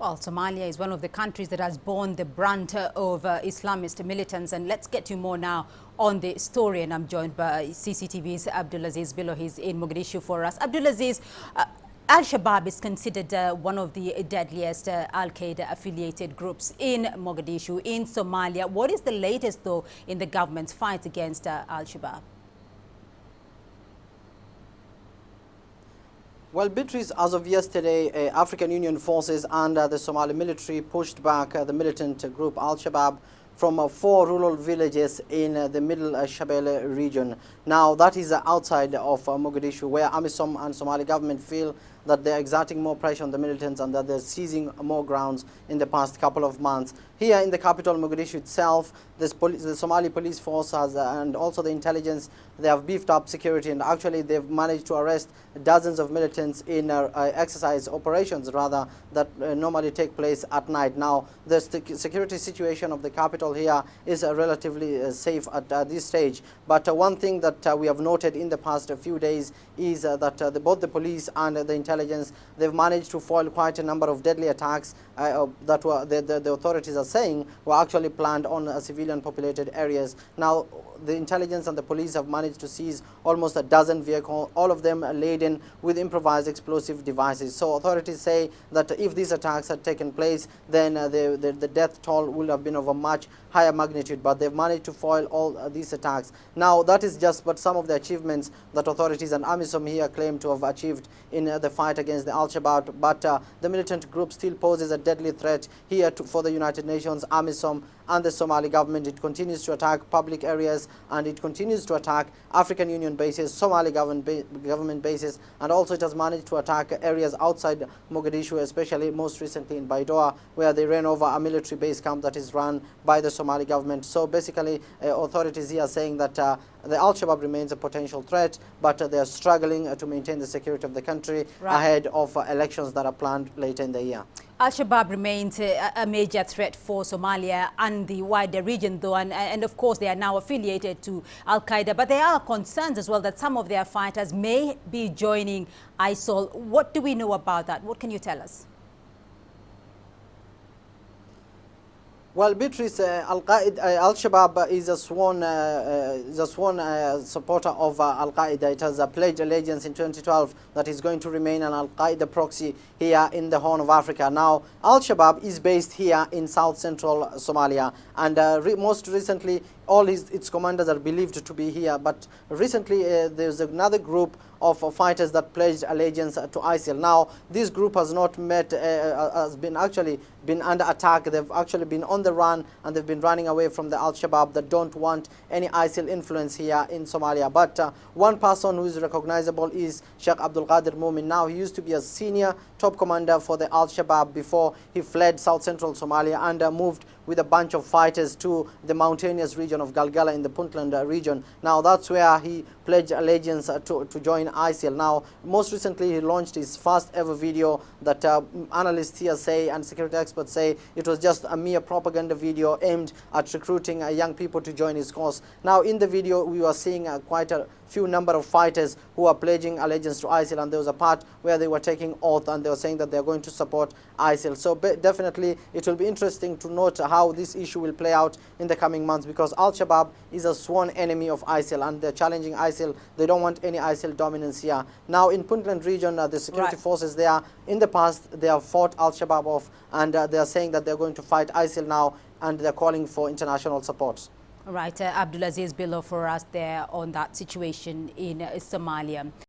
Well, Somalia is one of the countries that has borne the brunt of Islamist militants. And let's get to more now on the story. And I'm joined by CCTV's Abdulaziz Billow. He's in Mogadishu for us. Abdulaziz, Al-Shabaab is considered one of the deadliest Al-Qaeda affiliated groups in Mogadishu, in Somalia. What is the latest, though, in the government's fight against Al-Shabaab? Well, Beatrice, as of yesterday, African Union forces and the Somali military pushed back the militant group Al-Shabaab from 4 rural villages in the Middle Shabelle region. Now, that is outside of Mogadishu, where AMISOM and Somali government feel that they're exerting more pressure on the militants and that they're seizing more grounds in the past couple of months. Here in the capital, Mogadishu itself, the Somali police force has, and also the intelligence, they have beefed up security, and actually they've managed to arrest dozens of militants in exercise operations, rather, that normally take place at night. Now, the security situation of the capital here is relatively safe at this stage. But one thing that we have noted in the past few days is that both the police and the intelligence, they've managed to foil quite a number of deadly attacks that were the authorities are saying were actually planned on civilian populated areas. Now, the intelligence and the police have managed to seize almost a dozen vehicles, all of them laden with improvised explosive devices. So authorities say that if these attacks had taken place, then the death toll would have been of a much higher magnitude, but they've managed to foil all these attacks. Now, that is just but some of the achievements that authorities and AMISOM here claim to have achieved in the fight against the Al-Shabaab, but the militant group still poses a deadly threat here for the United Nations, AMISOM, and the Somali government. It continues to attack public areas, and it continues to attack African Union bases, Somali government bases, and also it has managed to attack areas outside Mogadishu, especially most recently in Baidoa, where they ran over a military base camp that is run by the Somali government. So basically, authorities here are saying that the Al-Shabaab remains a potential threat, but they are struggling to maintain the security of the country ahead of elections that are planned later in the year. Al-Shabaab remains a major threat for Somalia and the wider region, though, and of course they are now affiliated to Al-Qaeda, but there are concerns as well that some of their fighters may be joining ISIL. What do we know about that? What can you tell us? Well, Beatrice, Al-Shabaab is a sworn supporter of Al-Qaeda. It has pledged allegiance in 2012 that is going to remain an Al-Qaeda proxy here in the Horn of Africa. Now, Al-Shabaab is based here in south-central Somalia, and most recently, all its commanders are believed to be here. But recently, there's another group of fighters that pledged allegiance to ISIL. Now, this group has not has been under attack. They've actually been on the run, and they've been running away from the Al-Shabaab that don't want any ISIL influence here in Somalia. But one person who is recognizable is Sheikh Mumin. Now, he used to be a senior top commander for the Al-Shabaab before he fled south-central Somalia and moved with a bunch of fighters to the mountainous region of Galgala in the Puntland region. Now, that's where he pledged allegiance to join ISIL. Now, most recently, he launched his first ever video that analysts here say and security experts say it was just a mere propaganda video aimed at recruiting young people to join his cause. Now, in the video, we were seeing quite a few number of fighters who are pledging allegiance to ISIL, and there was a part where they were taking oath and they were saying that they are going to support ISIL. So definitely it will be interesting to note how this issue will play out in the coming months, because Al-Shabaab is a sworn enemy of ISIL and they're challenging ISIL. They don't want any ISIL dominance here. Now, in Puntland region, the security forces there, in the past, they have fought Al-Shabaab off, and they are saying that they're going to fight ISIL now, and they're calling for international support. Right, Abdulaziz Billow for us there on that situation in Somalia.